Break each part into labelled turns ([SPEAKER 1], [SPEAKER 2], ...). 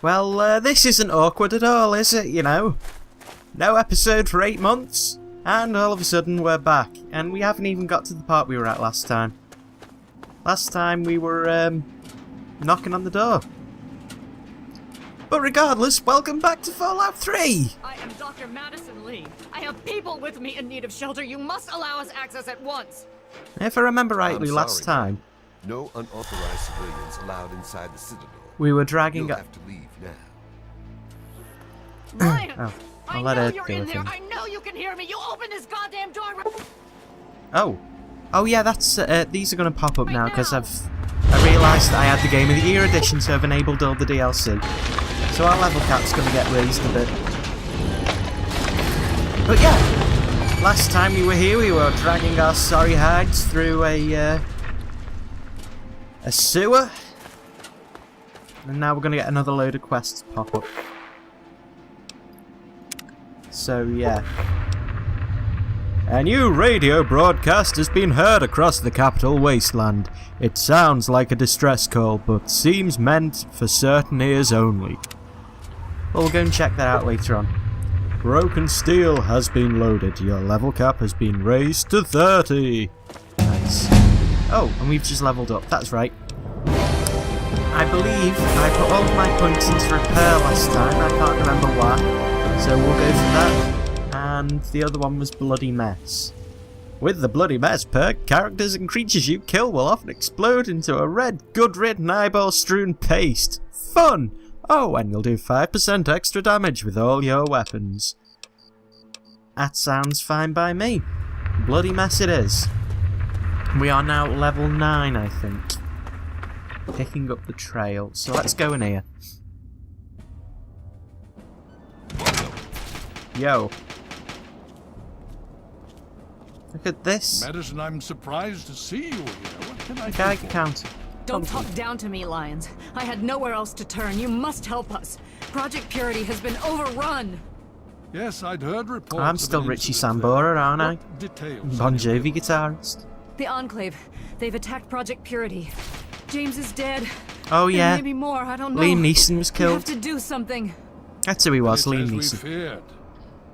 [SPEAKER 1] Well, this isn't awkward at all, is it, you know? No episode for 8 months, and all of a sudden we're back. And we haven't even got to the part we were at last time. Last time we were, knocking on the door. But regardless, welcome back to Fallout 3!
[SPEAKER 2] I am Dr. Madison Lee. I have people with me in need of shelter. You must allow us access at once.
[SPEAKER 1] If I remember rightly, last time...
[SPEAKER 3] No unauthorized civilians allowed inside the Citadel.
[SPEAKER 1] We were dragging
[SPEAKER 3] You'll
[SPEAKER 1] up...
[SPEAKER 3] have to leave now.
[SPEAKER 2] Ryan!
[SPEAKER 1] Oh,
[SPEAKER 2] I know you're in there. I know you can hear me. You open this goddamn door.
[SPEAKER 1] Oh yeah, that's these are going to pop up now because I realised that I had the Game of the Year edition, so I've enabled all the DLC. So our level cap's going to get raised a bit. But yeah, last time we were here, we were dragging our sorry hides through a sewer, and now we're going to get another load of quests pop up. So yeah. A new radio broadcast has been heard across the capital wasteland. It sounds like a distress call, but seems meant for certain ears only. We'll go and check that out later on. Broken steel has been loaded. Your level cap has been raised to 30. Nice. Oh, and we've just leveled up. That's right. I believe I put all of my points into repair last time. I can't remember why. So we'll go for that. And the other one was Bloody Mess. With the Bloody Mess perk, characters and creatures you kill will often explode into a red, good-ridden, eyeball-strewn paste. Fun! Oh, and you'll do 5% extra damage with all your weapons. That sounds fine by me. Bloody Mess it is. We are now level 9, I think. Picking up the trail, so let's go in here. Yo. Look at this.
[SPEAKER 4] Madison, I'm surprised to see you here. What can I
[SPEAKER 1] Guy
[SPEAKER 4] do for?
[SPEAKER 1] count.
[SPEAKER 2] Don't talk down to me, Lions. I had nowhere else to turn. You must help us. Project Purity has been overrun.
[SPEAKER 4] Yes, I'd heard reports.
[SPEAKER 1] I'm still
[SPEAKER 4] of an
[SPEAKER 1] Richie
[SPEAKER 4] incident
[SPEAKER 1] Sambora,
[SPEAKER 4] there.
[SPEAKER 1] aren't I?
[SPEAKER 4] What details
[SPEAKER 1] Bon
[SPEAKER 4] can you
[SPEAKER 1] Jovi
[SPEAKER 4] give?
[SPEAKER 1] guitarist.
[SPEAKER 2] The Enclave. They've attacked Project Purity. James is dead.
[SPEAKER 1] Oh
[SPEAKER 2] And
[SPEAKER 1] yeah.
[SPEAKER 2] maybe more. I don't know.
[SPEAKER 1] Liam Neeson was
[SPEAKER 2] We have
[SPEAKER 1] killed.
[SPEAKER 2] to do something.
[SPEAKER 1] That's who he was,
[SPEAKER 4] It's
[SPEAKER 1] Liam
[SPEAKER 4] as we
[SPEAKER 1] Neeson.
[SPEAKER 4] feared.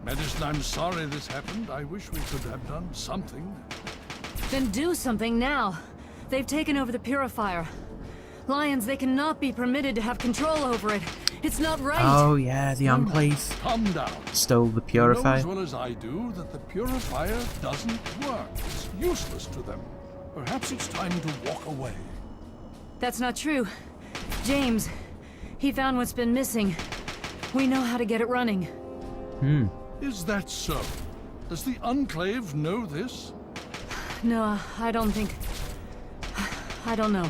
[SPEAKER 4] Madison, I'm sorry this happened. I wish we could have done something.
[SPEAKER 2] Then do something now. They've taken over the purifier. Lions, they cannot be permitted to have control over it. It's not right.
[SPEAKER 1] Oh yeah, the Enclave
[SPEAKER 4] Calm down.
[SPEAKER 1] stole the
[SPEAKER 4] You know
[SPEAKER 1] purifier.
[SPEAKER 4] as well as I do that the purifier doesn't work. It's useless to them. Perhaps it's time to walk away.
[SPEAKER 2] That's not true. James, he found what's been missing. We know how to get it running.
[SPEAKER 4] Is that so? Does the Enclave know this?
[SPEAKER 2] No, I don't think... I don't know.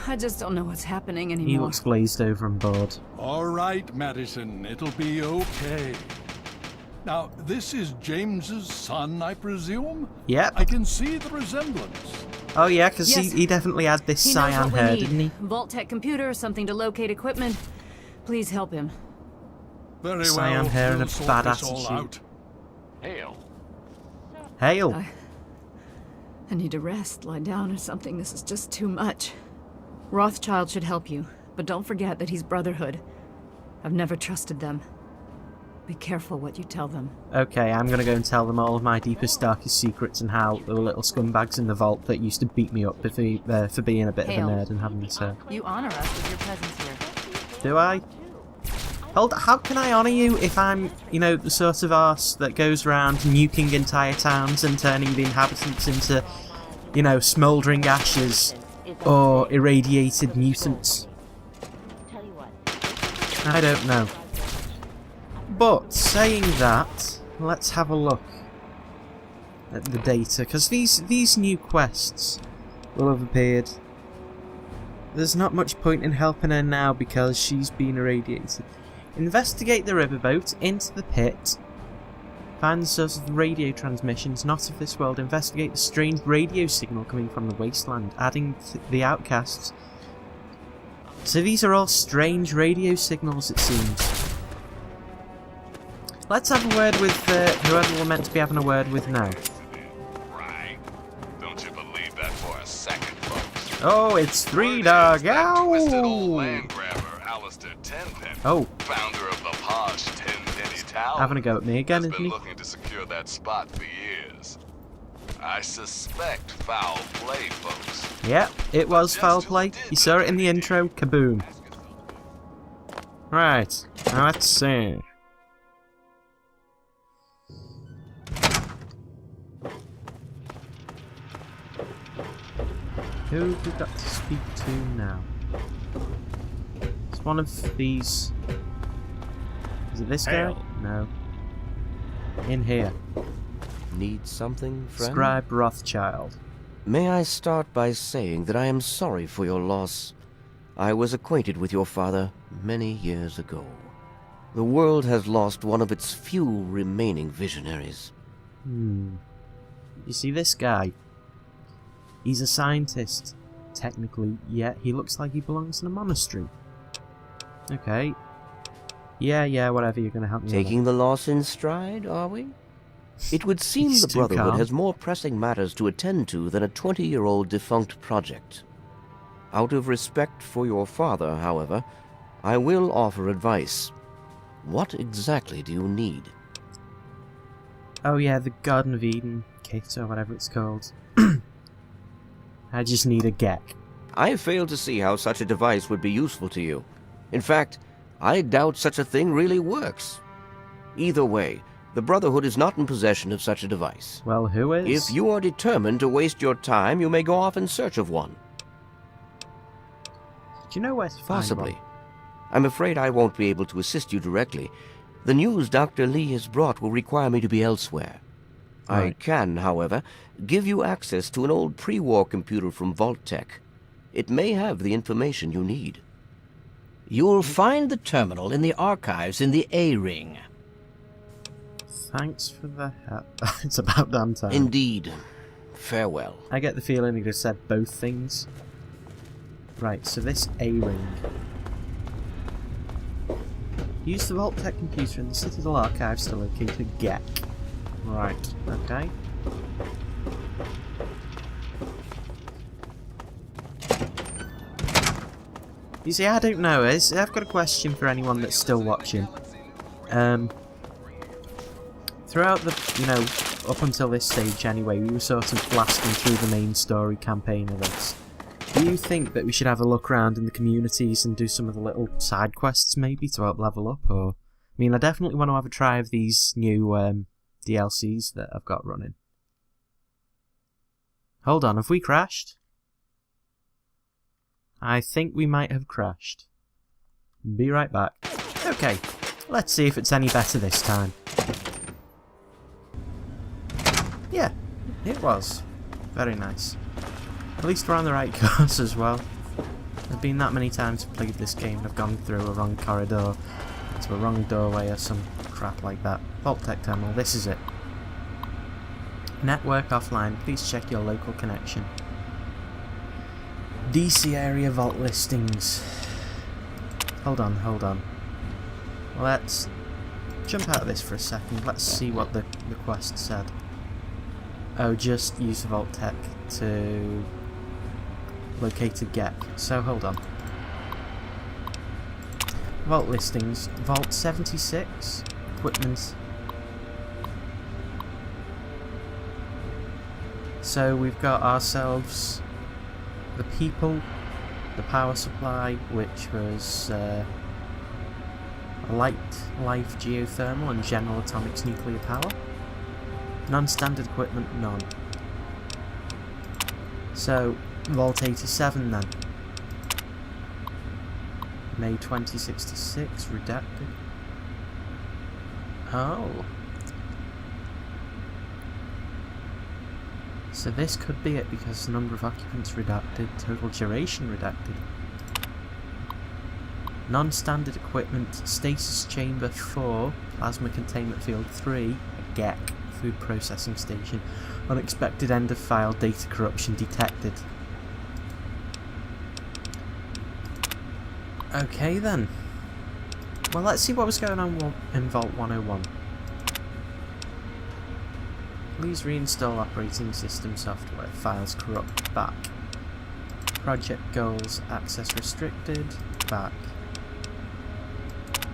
[SPEAKER 2] I just don't know what's happening anymore.
[SPEAKER 1] He looks glazed over and bored.
[SPEAKER 4] All right, Madison, it'll be okay. Now, this is James's son, I presume?
[SPEAKER 1] Yep.
[SPEAKER 4] I can see the resemblance.
[SPEAKER 1] Oh yeah, because
[SPEAKER 2] Yes.
[SPEAKER 1] he definitely had this
[SPEAKER 2] He knows
[SPEAKER 1] cyan
[SPEAKER 2] what we
[SPEAKER 1] hair,
[SPEAKER 2] need.
[SPEAKER 1] didn't he?
[SPEAKER 2] Vault-Tec computer, something to locate equipment. Please help him.
[SPEAKER 4] Very
[SPEAKER 1] Cyan
[SPEAKER 4] well.
[SPEAKER 1] hair and
[SPEAKER 4] we'll
[SPEAKER 1] a
[SPEAKER 4] sort
[SPEAKER 1] bad
[SPEAKER 4] this all
[SPEAKER 1] attitude.
[SPEAKER 4] out.
[SPEAKER 1] Hail.
[SPEAKER 2] I need to rest, lie down or something. This is just too much. Rothschild should help you, but don't forget that he's Brotherhood. I've never trusted them. Be careful what you tell them.
[SPEAKER 1] Okay, I'm gonna go and tell them all of my deepest, darkest secrets and how the little scumbags in the vault that used to beat me up for being a bit
[SPEAKER 2] Hail.
[SPEAKER 1] of a nerd and having this hair.
[SPEAKER 2] You honor us with your presence here.
[SPEAKER 1] Do I? Hold, how can I honour you if I'm, you know, the sort of arse that goes around nuking entire towns and turning the inhabitants into, you know, smouldering ashes or irradiated mutants? I don't know. But, saying that, let's have a look at the data, because these new quests will have appeared. There's not much point in helping her now because she's been irradiated. Investigate the riverboat, into the pit, find the source of the radio transmissions not of this world, investigate the strange radio signal coming from the wasteland, adding the outcasts. So these are all strange radio signals, it seems. Let's have a word with whoever we're meant to be having a word with now.
[SPEAKER 5] Right. Don't you believe that for a second, folks?
[SPEAKER 1] Oh, it's Three Dog.
[SPEAKER 5] Twisted old
[SPEAKER 1] Ow!
[SPEAKER 5] land grabber Alistair Tenpenny,
[SPEAKER 1] Oh,
[SPEAKER 5] founder of the posh Tenpenny Tower,
[SPEAKER 1] having a go at me again,
[SPEAKER 5] has
[SPEAKER 1] isn't
[SPEAKER 5] been
[SPEAKER 1] he?
[SPEAKER 5] looking to secure that spot for years. I suspect foul play, folks.
[SPEAKER 1] Yeah, it was foul play. You saw it in the intro. Kaboom. Right, now let's see. Who have we got to speak to now? It's one of these... Is it this guy? No. In here.
[SPEAKER 6] Need something, friend?
[SPEAKER 1] Scribe Rothschild.
[SPEAKER 6] May I start by saying that I am sorry for your loss. I was acquainted with your father many years ago. The world has lost one of its few remaining visionaries.
[SPEAKER 1] You see this guy? He's a scientist, technically, yet he looks like he belongs in a monastery. Okay. Yeah, whatever, you're gonna help me with
[SPEAKER 6] Taking the loss in stride, are we? It would seem
[SPEAKER 1] He's
[SPEAKER 6] the
[SPEAKER 1] too
[SPEAKER 6] Brotherhood
[SPEAKER 1] calm.
[SPEAKER 6] has more pressing matters to attend to than a 20-year-old defunct project. Out of respect for your father, however, I will offer advice. What exactly do you need?
[SPEAKER 1] Oh yeah, the Garden of Eden kit, or whatever it's called. I just need a GEC.
[SPEAKER 6] I fail to see how such a device would be useful to you. In fact, I doubt such a thing really works. Either way, the Brotherhood is not in possession of such a device.
[SPEAKER 1] Well, who is?
[SPEAKER 6] If you are determined to waste your time, you may go off in search of one.
[SPEAKER 1] Do you know where to find
[SPEAKER 6] Possibly.
[SPEAKER 1] one?
[SPEAKER 6] I'm afraid I won't be able to assist you directly. The news Dr. Lee has brought will require me to be elsewhere. I
[SPEAKER 1] Right.
[SPEAKER 6] can, however, give you access to an old pre-war computer from Vault Tech. It may have the information you need.
[SPEAKER 7] You'll find the terminal in the archives in the A-Ring.
[SPEAKER 1] Thanks for the help. It's about damn time.
[SPEAKER 6] Indeed. Farewell.
[SPEAKER 1] I get the feeling he just said both things. Right, so this A-Ring. Use the Vault Tech computer in the Citadel archives to locate a GEC. Right, okay. You see, I don't know. I've got a question for anyone that's still watching. Throughout the, up until this stage anyway, we were sort of blasting through the main story campaign of this. Do you think that we should have a look around in the communities and do some of the little side quests maybe to help level up? Or, I mean, I definitely want to have a try of these new DLCs that I've got running. Hold on, have we crashed? I think we might have crashed. Be right back. Okay, let's see if it's any better this time. Yeah, it was. Very nice. At least we're on the right course as well. There's been that many times I've played this game and I've gone through a wrong corridor to a wrong doorway or some crap like that. Vault Tech terminal, this is it. Network offline, please check your local connection. DC area vault listings. Hold on. Let's jump out of this for a second. Let's see what the quest said. Oh, just use the Vault Tech to locate a GEC. So hold on. Vault listings. Vault 76. Equipment. So we've got ourselves the people, the power supply, which was light life geothermal and general atomics nuclear power. Non-standard equipment, none. So, Vault 87 then. May 2066, redacted. Oh. So this could be it because the number of occupants redacted, total duration redacted. Non-standard equipment, stasis chamber 4, plasma containment field 3, a GEC, food processing station, unexpected end of file data corruption detected. Okay then. Well, let's see what was going on in Vault 101. Please reinstall operating system software. Files corrupt. Back. Project goals. Access restricted. Back.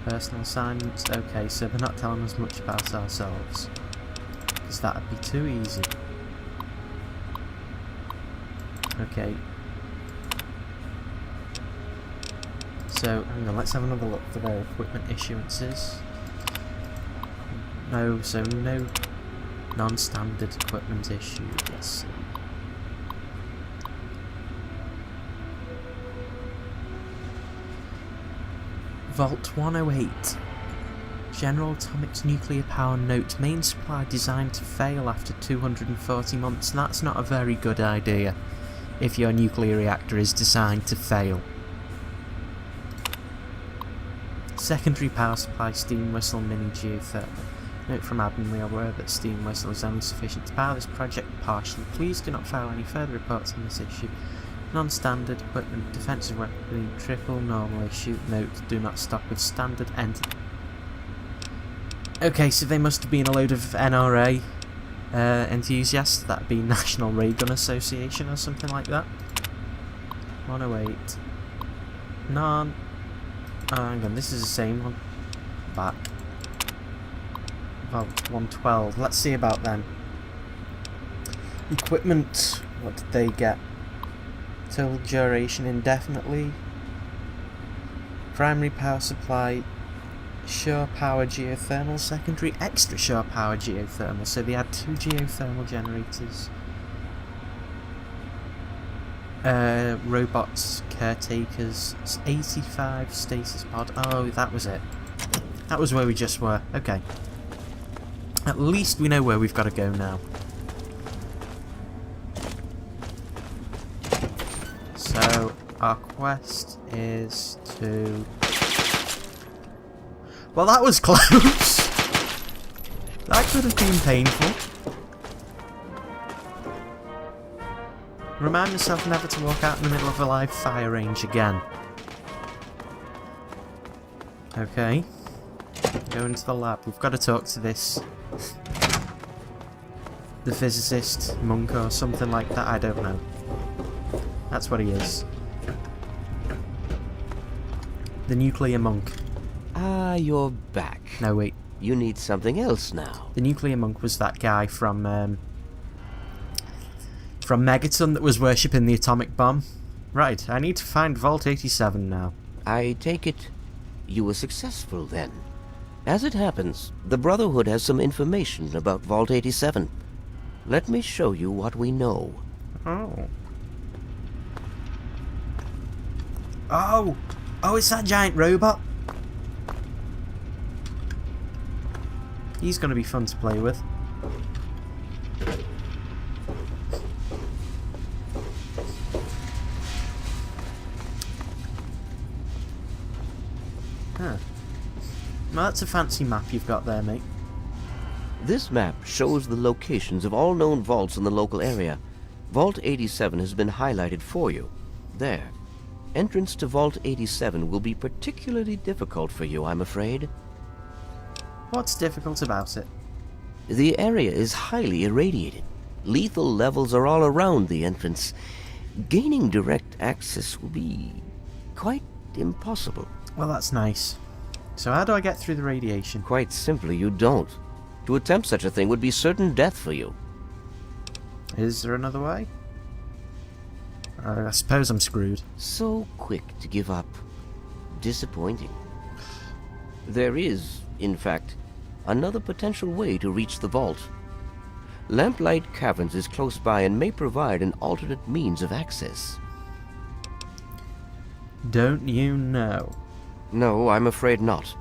[SPEAKER 1] Personal assignments. Okay, so they're not telling us much about ourselves. Because that would be too easy. Okay. So, hang on, let's have another look for their equipment issuances. No, so no non-standard equipment issued. Let's see. Vault 108. General Atomics Nuclear Power Note. Main supply designed to fail after 240 months. That's not a very good idea if your nuclear reactor is designed to fail. Secondary power supply, steam whistle, mini geothermal. Note from admin, we are aware that steam whistle is only sufficient to power this project partially. Please do not file any further reports on this issue. Non-standard equipment, defensive weaponry, triple normal issue. Note, do not stock with standard entity. Okay, so they must have been a load of NRA enthusiasts. That'd be National Ray Gun Association or something like that. 108. Non. Oh, hang on, this is the same one. Back. Vault 112. Let's see about them. Equipment. What did they get? Total duration indefinitely. Primary power supply. Shore power geothermal. Secondary extra shore power geothermal. So they had 2 geothermal generators. Robots, caretakers, 85 stasis pod. Oh, that was it. That was where we just were. Okay. At least we know where we've got to go now. So, our quest is to... Well, that was close! That could have been painful. Remind myself never to walk out in the middle of a live fire range again. Okay. Go into the lab. We've got to talk to this... the physicist, monk or something like that. I don't know. That's what he is. The nuclear monk.
[SPEAKER 6] Ah, you're back.
[SPEAKER 1] No, wait.
[SPEAKER 6] You need something else now.
[SPEAKER 1] The nuclear monk was that guy from Megaton that was worshipping the atomic bomb. Right, I need to find Vault 87 now.
[SPEAKER 6] I take it you were successful then. As it happens, the Brotherhood has some information about Vault 87. Let me show you what we know.
[SPEAKER 1] Oh. Oh! Oh, it's that giant robot! He's going to be fun to play with. Huh. Well, that's a fancy map you've got there, mate.
[SPEAKER 6] This map shows the locations of all known vaults in the local area. Vault 87 has been highlighted for you. There. Entrance to Vault 87 will be particularly difficult for you, I'm afraid.
[SPEAKER 1] What's difficult about it?
[SPEAKER 6] The area is highly irradiated. Lethal levels are all around the entrance. Gaining direct access will be quite impossible.
[SPEAKER 1] Well, that's nice. So how do I get through the radiation?
[SPEAKER 6] Quite simply, you don't. To attempt such a thing would be certain death for you.
[SPEAKER 1] Is there another way? I suppose I'm screwed.
[SPEAKER 6] So quick to give up. Disappointing. There is, in fact, another potential way to reach the vault. Lamplight Caverns is close by and may provide an alternate means of access.
[SPEAKER 1] Don't you know?
[SPEAKER 6] No, I'm afraid not.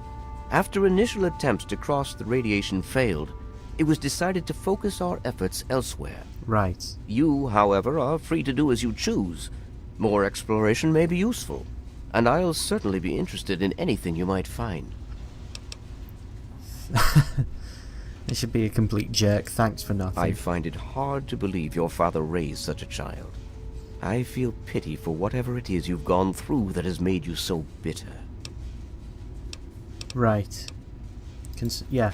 [SPEAKER 6] After initial attempts to cross the radiation failed, it was decided to focus our efforts elsewhere.
[SPEAKER 1] Right.
[SPEAKER 6] You, however, are free to do as you choose. More exploration may be useful, and I'll certainly be interested in anything you might find.
[SPEAKER 1] It should be a complete jerk. Thanks for nothing.
[SPEAKER 6] I find it hard to believe your father raised such a child. I feel pity for whatever it is you've gone through that has made you so bitter.
[SPEAKER 1] Right. Yeah.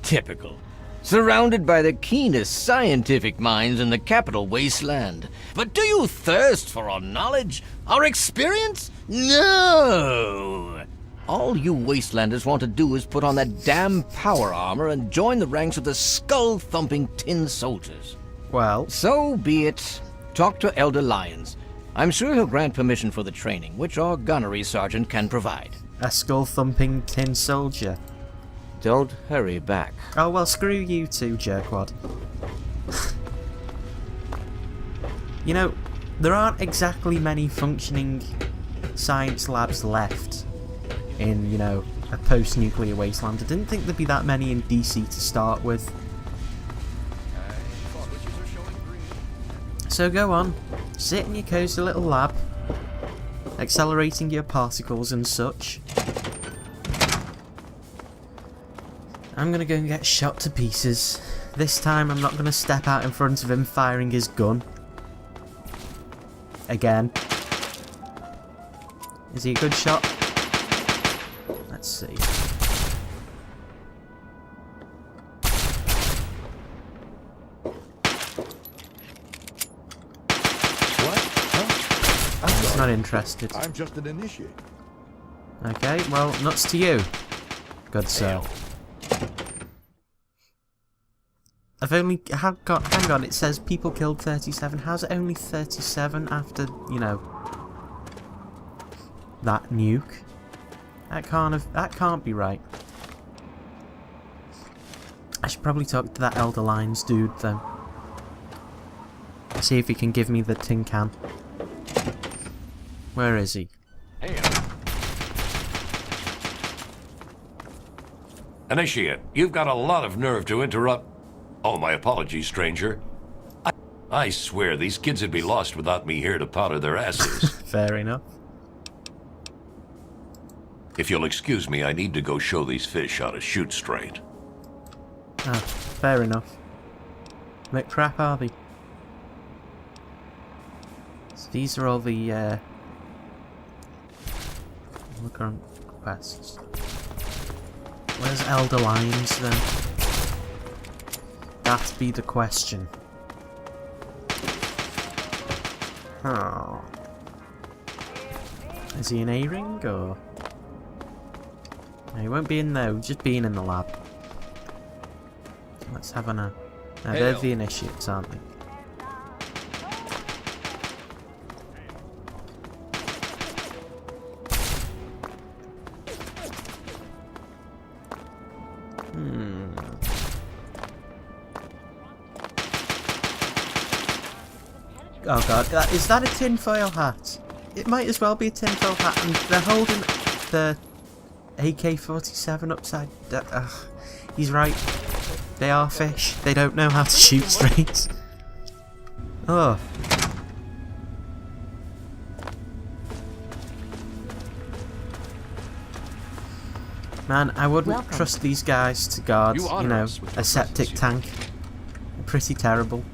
[SPEAKER 7] Typical. Surrounded by the keenest scientific minds in the capital wasteland. But do you thirst for our knowledge? Our experience? No! all you wastelanders want to do is put on that damn power armor and join the ranks of the skull-thumping tin soldiers.
[SPEAKER 1] Well,
[SPEAKER 7] So be it. Talk to Elder Lyons. I'm sure he'll grant permission for the training, which our gunnery sergeant can provide.
[SPEAKER 1] a skull-thumping tin soldier.
[SPEAKER 6] Don't hurry back.
[SPEAKER 1] Oh, well, screw you too, jerkwad. You know, there aren't exactly many functioning science labs left in, you know, a post-nuclear wasteland. I didn't think there'd be that many in DC to start with. So go on, sit in your cozy little lab, accelerating your particles and such. I'm gonna go and get shot to pieces. This time I'm not gonna step out in front of him firing his gun. Again. Is he a good shot? Let's see. He's not interested.
[SPEAKER 3] I'm just an initiate.
[SPEAKER 1] Okay, well, nuts to you. Good sir. I've only... hang on, it says people killed 37. How's it only 37 after, you know, that nuke? That can't be right. I should probably talk to that Elder Lyons dude, though. See if he can give me the tin can. Where is he?
[SPEAKER 8] Initiate, you've got a lot of nerve to interrupt. Oh, my apologies, stranger. I swear these kids would be lost without me here to powder their asses.
[SPEAKER 1] Fair enough.
[SPEAKER 8] If you'll excuse me, I need to go show these fish how to shoot straight.
[SPEAKER 1] Ah, fair enough. What crap are they? So these are all the current quests. Where's Elder Lyons then? That be the question. Oh. Is he an A-ring or? No, he won't be in there, he's just being in the lab. Let's have no, they're the initiates, aren't they? Oh god, is that a tinfoil hat? It might as well be a tinfoil hat, and they're holding the AK-47 upside down. Ugh, he's right. They are fish. They don't know how to shoot straight. Oh. Man, I wouldn't trust these guys to guard, you know, a septic tank. They're pretty terrible.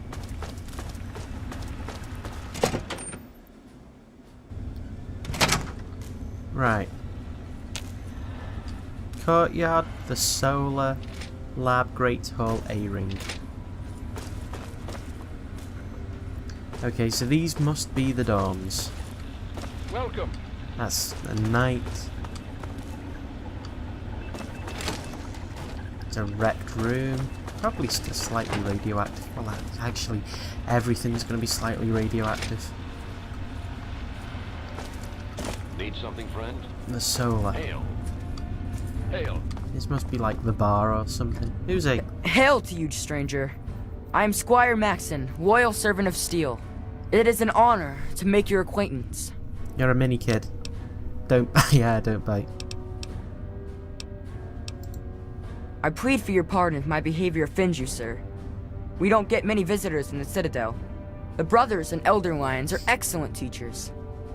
[SPEAKER 1] Right. Courtyard, the solar lab, Great Hall, A-ring. Okay, so these must be the dorms.
[SPEAKER 4] Welcome.
[SPEAKER 1] That's a night. It's a wrecked room. Probably still slightly radioactive. Well, actually, everything's going to be slightly radioactive.
[SPEAKER 8] Need something, friend?
[SPEAKER 1] The solar.
[SPEAKER 8] Hail. Hail.
[SPEAKER 1] This must be like the bar or something. Who's a...
[SPEAKER 9] Hail to you, stranger. I am Squire Maxon, loyal servant of steel. It is an honor to make your acquaintance.
[SPEAKER 1] You're a mini kid. Don't... yeah, don't bite.
[SPEAKER 9] I plead for your pardon if my behavior offends you, sir. We don't get many visitors in the Citadel. The brothers and Elder Lyons are excellent teachers,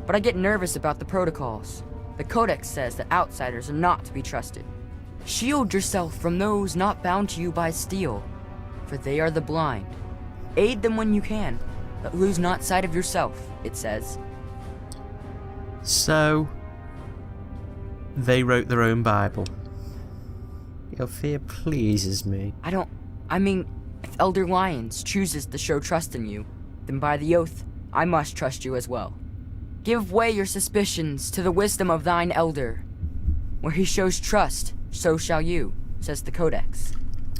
[SPEAKER 9] but I get nervous about the protocols. The Codex says that outsiders are not to be trusted. Shield yourself from those not bound to you by steel, for they are the blind. Aid them when you can, but lose not sight of yourself, it says.
[SPEAKER 1] So... they wrote their own Bible. Your fear pleases me.
[SPEAKER 9] I mean, if Elder Lyons chooses to show trust in you, then by the oath, I must trust you as well. Give way your suspicions to the wisdom of thine elder. Where he shows trust, so shall you, says the Codex.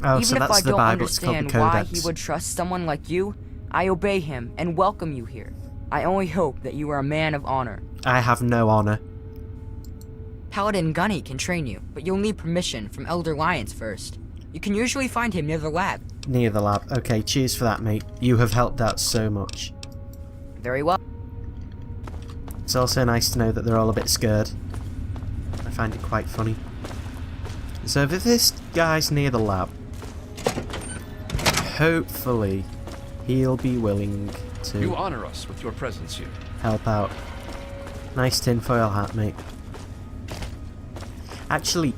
[SPEAKER 1] Oh,
[SPEAKER 9] Even
[SPEAKER 1] so
[SPEAKER 9] if
[SPEAKER 1] that's
[SPEAKER 9] I
[SPEAKER 1] the
[SPEAKER 9] don't
[SPEAKER 1] Bible. It's called the
[SPEAKER 9] understand why
[SPEAKER 1] Codex.
[SPEAKER 9] he would trust someone like you, I obey him and welcome you here. I only hope that you are a man of honor.
[SPEAKER 1] I have no honor.
[SPEAKER 9] Paladin Gunny can train you, but you'll need permission from Elder Lyons first. You can usually find him near the lab.
[SPEAKER 1] Near the lab. Okay, cheers for that, mate. You have helped out so much.
[SPEAKER 9] Very well.
[SPEAKER 1] It's also nice to know that they're all a bit scared. I find it quite funny. So if this guy's near the lab, hopefully he'll be willing to
[SPEAKER 10] You honor us with your presence here.
[SPEAKER 1] help out. Nice tinfoil hat, mate. Actually,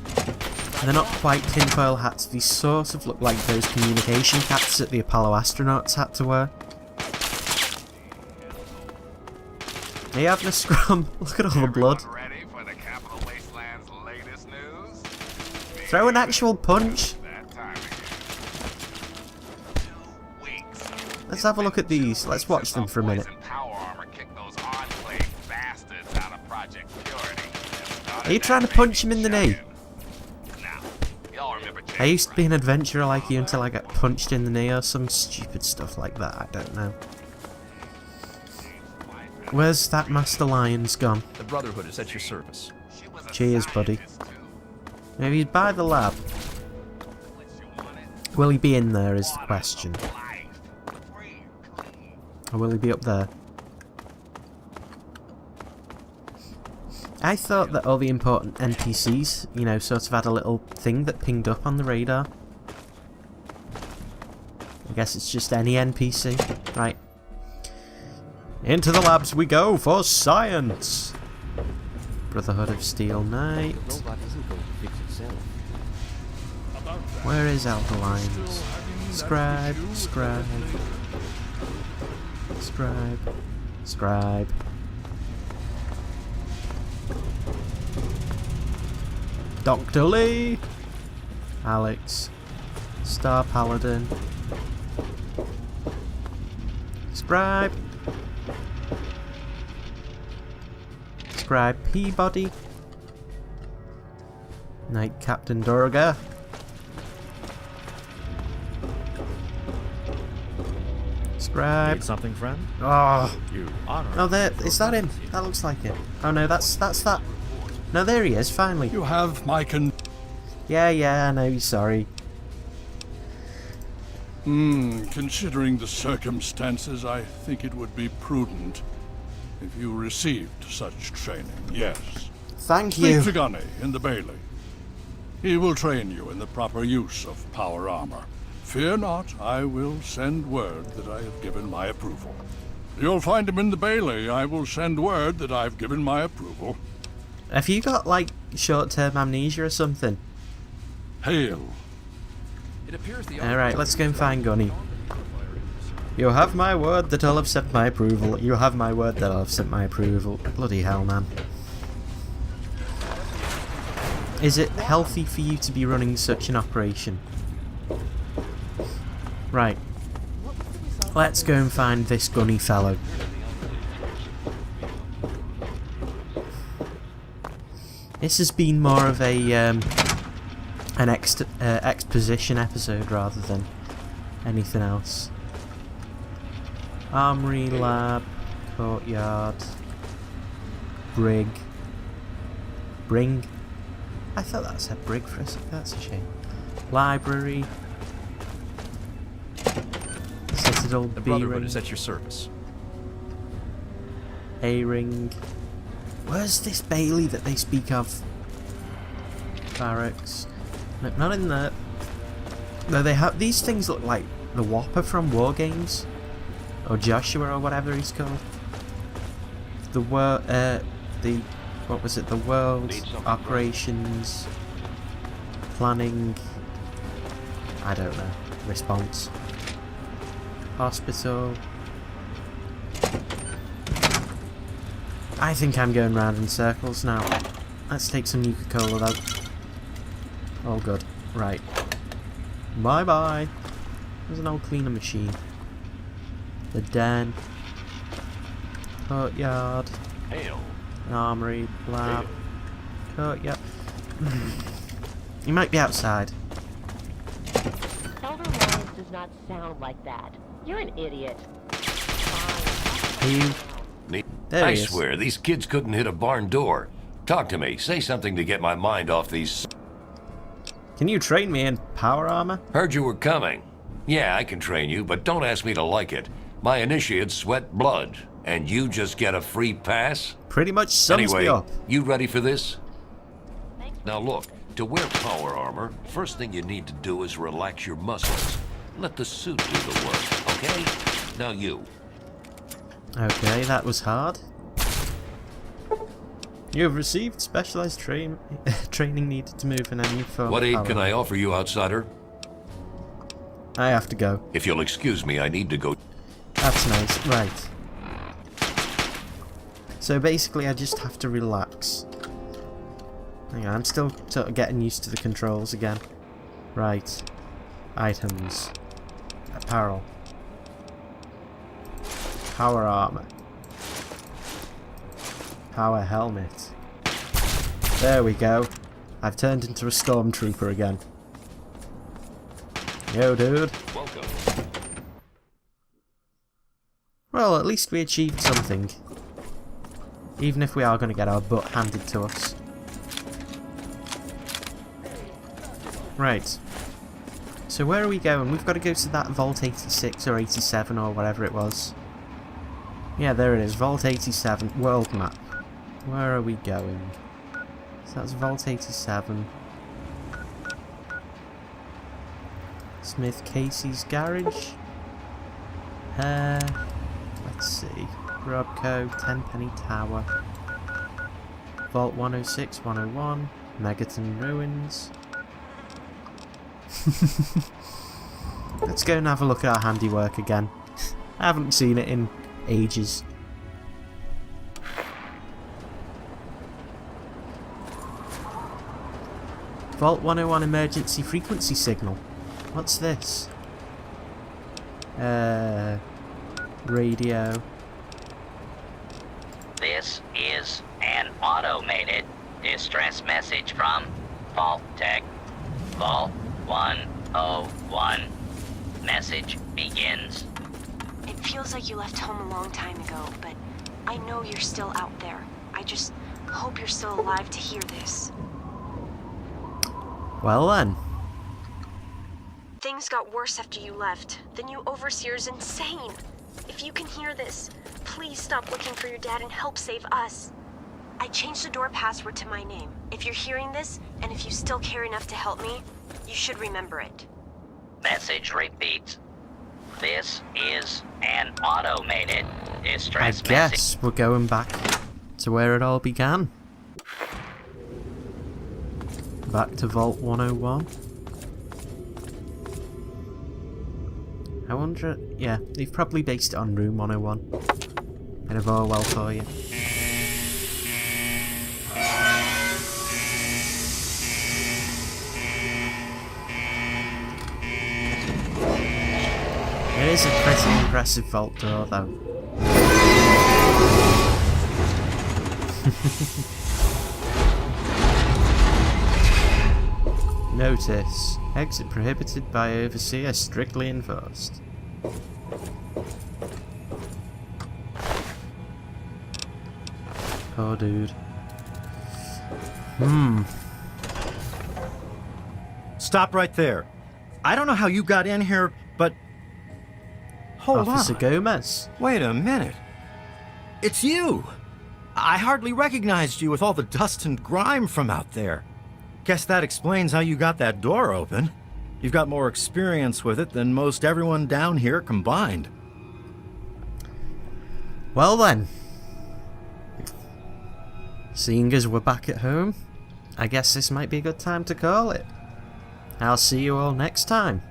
[SPEAKER 1] they're not quite tinfoil hats. These sort of look like those communication caps that the Apollo astronauts had to wear. Are you having a scrum? Look at all the blood.
[SPEAKER 5] Ready for the Capital Wastelands' latest news?
[SPEAKER 1] Throw an actual punch.
[SPEAKER 5] That time again. 2 weeks.
[SPEAKER 1] Let's have a look at these. Let's watch them for a minute.
[SPEAKER 5] Power armor kicked those enclave bastards out of Project Purity.
[SPEAKER 1] Are you trying to punch him in the knee?
[SPEAKER 5] Now, y'all remember
[SPEAKER 1] I used to be an adventurer like you until I got punched in the knee or some stupid stuff like that. I don't know. Where's that Master Lion's gone?
[SPEAKER 10] The Brotherhood is at your service.
[SPEAKER 1] Cheers, buddy. Maybe he's by the lab. Will he be in there is the question. Or will he be up there? I thought that all the important NPCs, you know, sort of had a little thing that pinged up on the radar. I guess it's just any NPC. Right. Into the labs we go for science! Brotherhood of Steel Knight.
[SPEAKER 6] The robot isn't going to fix itself.
[SPEAKER 1] Where is Elder Lyons? Scribe, scribe. Scribe. Scribe. Dr. Lee! Alex. Star Paladin. Scribe. Scribe Peabody. Knight Captain Durga. Scribe.
[SPEAKER 11] Need something, friend?
[SPEAKER 1] Oh,
[SPEAKER 11] You honor.
[SPEAKER 1] no, there. Is that him? That looks like him. Oh no, that's that. No, there he is. Finally.
[SPEAKER 4] You have my
[SPEAKER 1] Yeah, I know. Sorry.
[SPEAKER 4] Considering the circumstances, I think it would be prudent if you received such training, yes.
[SPEAKER 1] Thank
[SPEAKER 4] Speak
[SPEAKER 1] you.
[SPEAKER 4] to Gunny in the Bailey. He will train you in the proper use of power armor. Fear not, I will send word that I have given my approval. You'll find him in the Bailey. I will send word that I've given my approval.
[SPEAKER 1] Have you got like short-term amnesia or something?
[SPEAKER 4] Hail.
[SPEAKER 10] It appears the
[SPEAKER 1] Alright, let's go and find Gunny. You have my word that I'll have sent my approval. You have my word that I'll have sent my approval. Bloody hell, man. Is it healthy for you to be running such an operation? Right. Let's go and find this Gunny fellow. This has been more of a an exposition episode rather than anything else. Armory, lab, courtyard, brig, bring. I thought that said brig for a second. That's a shame. Library, Citadel,
[SPEAKER 10] The
[SPEAKER 1] B
[SPEAKER 10] Brotherhood
[SPEAKER 1] ring,
[SPEAKER 10] is at your service.
[SPEAKER 1] A ring. Where's this Bailey that they speak of? Barracks. No, not in there. No, they have these things look like the Whopper from War Games, or Joshua, or whatever he's called. The what was it? The World Operations Planning. I don't know. Response. Hospital. I think I'm going round in circles now. Let's take some Nuka-Cola though. All good. Right. Bye bye. There's an old cleaner machine. The den. Courtyard.
[SPEAKER 10] Hail.
[SPEAKER 1] Armory. Lab. Courtyard. He might be outside.
[SPEAKER 11] Elder Lyons does not sound like that. You're an idiot.
[SPEAKER 1] There
[SPEAKER 8] I
[SPEAKER 1] he is.
[SPEAKER 8] swear, these kids couldn't hit a barn door. Talk to me. Say something to get my mind off these...
[SPEAKER 1] Can you train me in power armor?
[SPEAKER 8] Heard you were coming. Yeah, I can train you, but don't ask me to like it. My initiates sweat blood, and you just get a free pass?
[SPEAKER 1] Pretty much sums me
[SPEAKER 8] Anyway,
[SPEAKER 1] up.
[SPEAKER 8] you ready for this? Now look, to wear power armor, first thing you need to do is relax your muscles. Let the suit do the work, okay? Now you.
[SPEAKER 1] Okay, that was hard. You have received specialized training needed to move in any form.
[SPEAKER 8] What
[SPEAKER 1] of
[SPEAKER 8] aid
[SPEAKER 1] power
[SPEAKER 8] can I
[SPEAKER 1] armor.
[SPEAKER 8] offer you, outsider?
[SPEAKER 1] I have to go.
[SPEAKER 8] If you'll excuse me, I need to go.
[SPEAKER 1] That's nice. Right. So basically, I just have to relax. Hang on, I'm still sort of getting used to the controls again. Right. Items. Apparel. Power armor. Power helmet. There we go. I've turned into a stormtrooper again. Yo, dude.
[SPEAKER 8] Welcome.
[SPEAKER 1] Well, at least we achieved something. Even if we are going to get our butt handed to us. Right. So where are we going? We've got to go to that Vault 86 or 87 or whatever it was. Yeah, there it is. Vault 87. World map. Where are we going? So that's Vault 87. Smith Casey's garage. Let's see. Robco, Tenpenny Tower. Vault 106, 101. Megaton Ruins. Let's go and have a look at our handiwork again. I haven't seen it in ages. Vault 101 emergency frequency signal. What's this? Radio.
[SPEAKER 12] This is an automated distress message from Vault Tech. Vault 101. Message begins.
[SPEAKER 13] It feels like you left home a long time ago, but I know you're still out there. I just hope you're still alive to hear this.
[SPEAKER 1] Well then.
[SPEAKER 13] Things got worse after you left. The new overseer's insane. If you can hear this, please stop looking for your dad and help save us. I changed the door password to my name. If you're hearing this, and if you still care enough to help me, you should remember it.
[SPEAKER 12] Message repeats. This is an automated distress
[SPEAKER 1] I guess we're going back to where it all began. Back to Vault 101. I wonder... yeah, they've probably based it on Room 101. Bit of Orwell for you. It is a pretty impressive vault door, though. Notice. Exit prohibited by overseer, strictly enforced. Oh, dude.
[SPEAKER 14] Stop right there. I don't know how you got in here, but... Hold
[SPEAKER 1] Officer
[SPEAKER 14] on.
[SPEAKER 1] Gomez.
[SPEAKER 14] Wait a minute. It's you! I hardly recognized you with all the dust and grime from out there. Guess that explains how you got that door open. You've got more experience with it than most everyone down here combined.
[SPEAKER 1] Well then. Seeing as we're back at home, I guess this might be a good time to call it. I'll see you all next time.